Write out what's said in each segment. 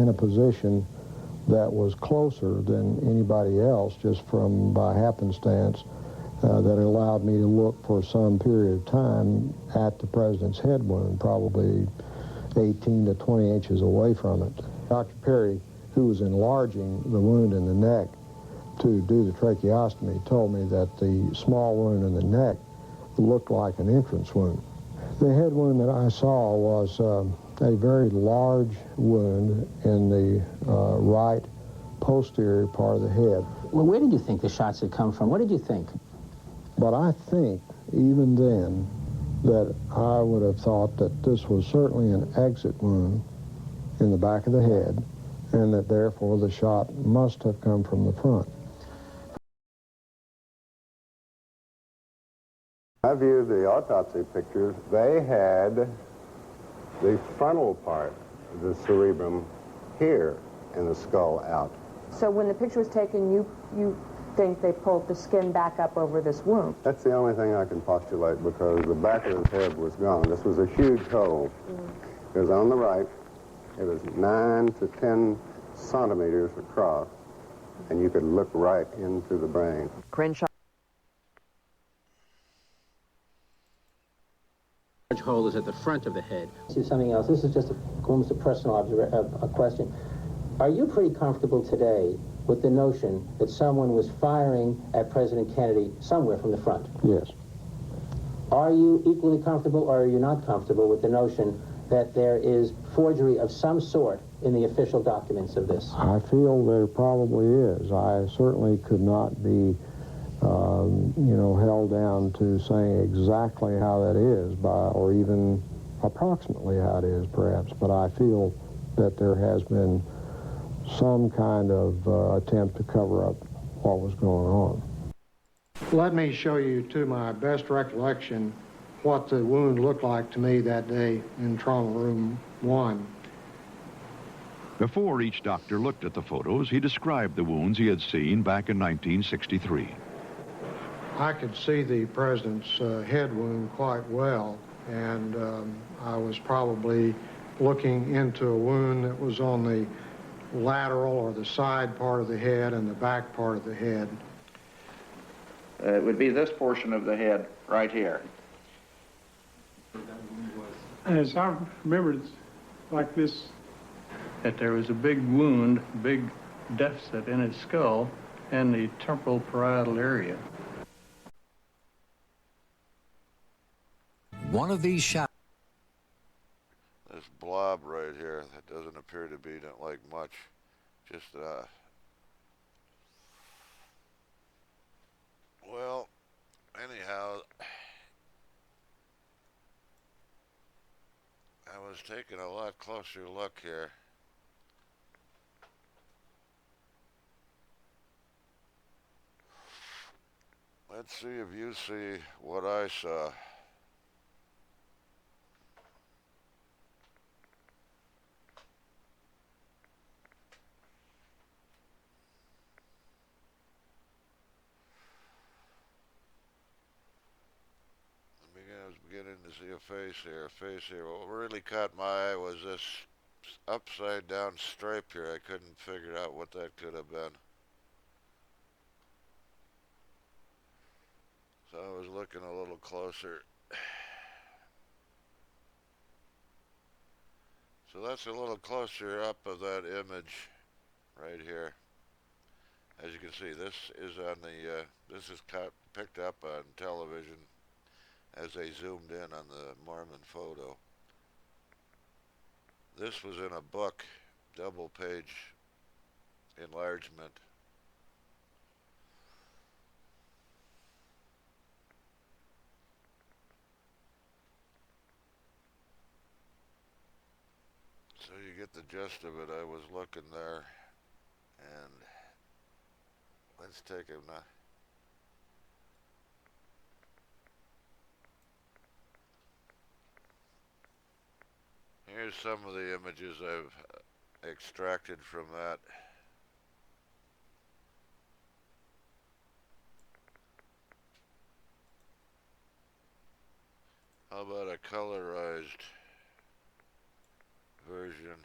in a position that was closer than anybody else, just from by happenstance, that allowed me to look for some period of time at the president's head wound, probably 18 to 20 inches away from it. Dr. Perry, who was enlarging the wound in the neck to do the tracheostomy, told me that the small wound in the neck looked like an entrance wound. The head wound that I saw was a very large wound in the right posterior part of the head. Well, where did you think the shots had come from? What did you think? But I think, even then, that I would have thought that this was certainly an exit wound in the back of the head, and that therefore the shot must have come from the front. I viewed the autopsy pictures. They had the frontal part of the cerebrum here and the skull out. So when the picture was taken, you think they pulled the skin back up over this wound? That's the only thing I can postulate, because the back of his head was gone. This was a huge hole. Because on the right, it was 9 to 10 centimeters across, and you could look right into the brain. Crenshaw. Large hole is at the front of the head. See something else. This is just almost a personal a question. Are you pretty comfortable today with the notion that someone was firing at President Kennedy somewhere from the front? Yes. Are you equally comfortable, or are you not comfortable with the notion that there is forgery of some sort in the official documents of this? I feel there probably is. I certainly could not be, held down to saying exactly how that is, or even approximately how it is, perhaps. But I feel that there has been some kind of attempt to cover up what was going on. Let me show you, to my best recollection, what the wound looked like to me that day in trauma room 1. Before each doctor looked at the photos, he described the wounds he had seen back in 1963. I could see the president's head wound quite well, and I was probably looking into a wound that was on the lateral or the side part of the head and the back part of the head. It would be this portion of the head right here. As I remember, it's like this, that there was a big wound, big deficit in his skull and the temporal parietal area. One of these shots. This blob right here, that doesn't appear to be like much, just well, anyhow, I was taking a lot closer look here. Let's see if you see what I saw. I was beginning to see a face here. What really caught my eye was this upside down stripe here. I couldn't figure out what that could have been. So I was looking a little closer. So that's a little closer up of that image right here. As you can see, this is on the, this is picked up on television as they zoomed in on the Mormon photo. This was in a book, double page enlargement. So you get the gist of it. I was looking there, and let's take a here's some of the images I've extracted from that. How about a colorized version?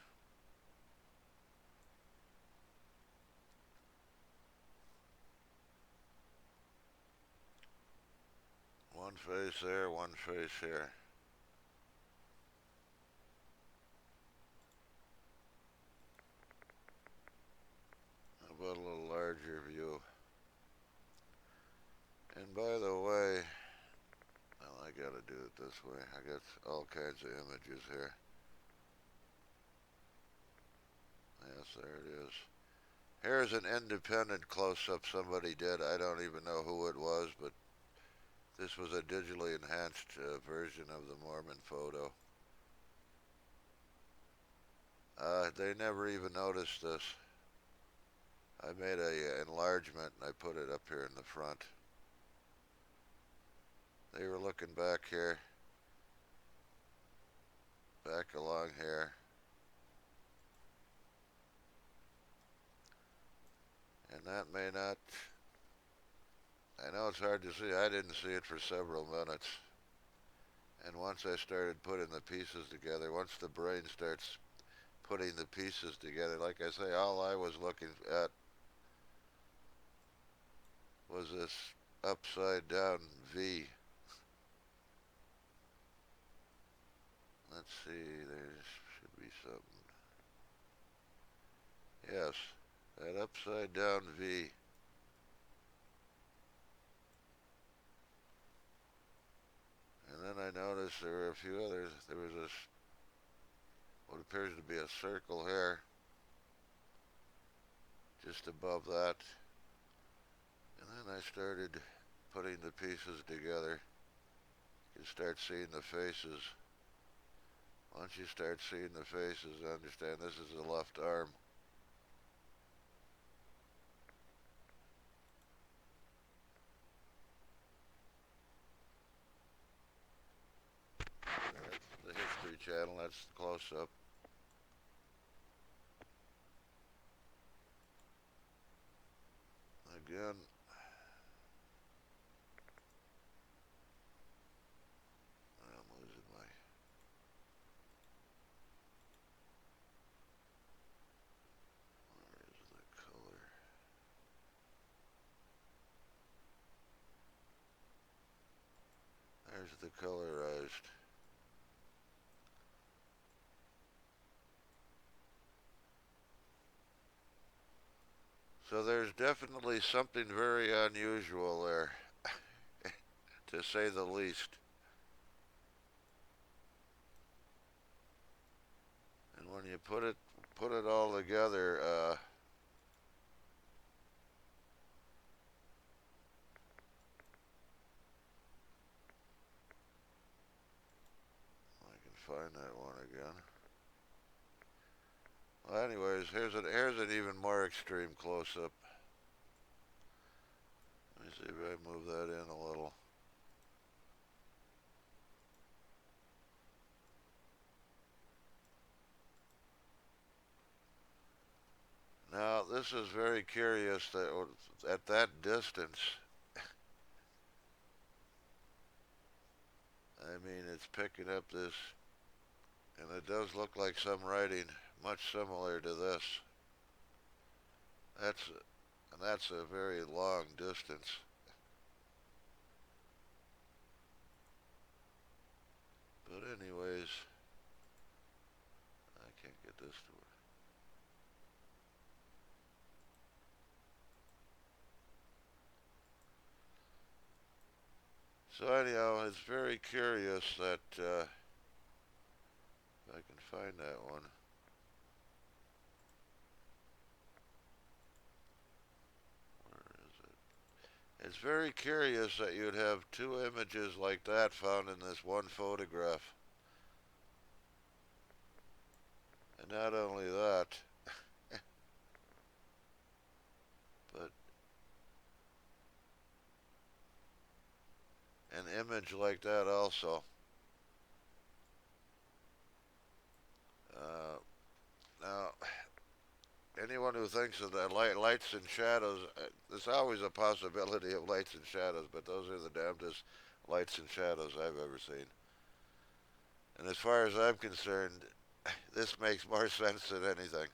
One face there, one face here. How about a little larger view? And by the way, well, I gotta do it this way. I got all kinds of images here. Yes, there it is. Here's an independent close-up somebody did. I don't even know who it was, but this was a digitally enhanced version of the Mormon photo. They never even noticed this. I made a enlargement and I put it up here in the front. They were looking back here, back along here. And that may not, I know it's hard to see. I didn't see it for several minutes. And once I started putting the pieces together, once the brain starts putting the pieces together, like I say, all I was looking at was this upside down V. Let's see, there should be something. Yes, that upside down V. And then I noticed there were a few others. There was this, what appears to be a circle here, just above that. And then I started putting the pieces together. You can start seeing the faces. Once you start seeing the faces, understand this is the left arm. That's the History Channel, that's the close-up. Again, I'm losing my... Where is the color? There's the colorized. So there's definitely something very unusual there, to say the least. And when you put it all together, I can find that one again. Well, anyways, here's an even more extreme close-up. Let me see if I move that in a little. Now, this is very curious that at that distance, I mean, it's picking up this, and it does look like some writing much similar to this. That's a very long distance. But anyways, I can't get this to work. So anyhow, it's very curious that, if I can find that one. Where is it? It's very curious that you'd have two images like that found in this one photograph. And not only that, but an image like that also. Now, anyone who thinks of the lights and shadows, there's always a possibility of lights and shadows, but those are the damnedest lights and shadows I've ever seen. And as far as I'm concerned, this makes more sense than anything.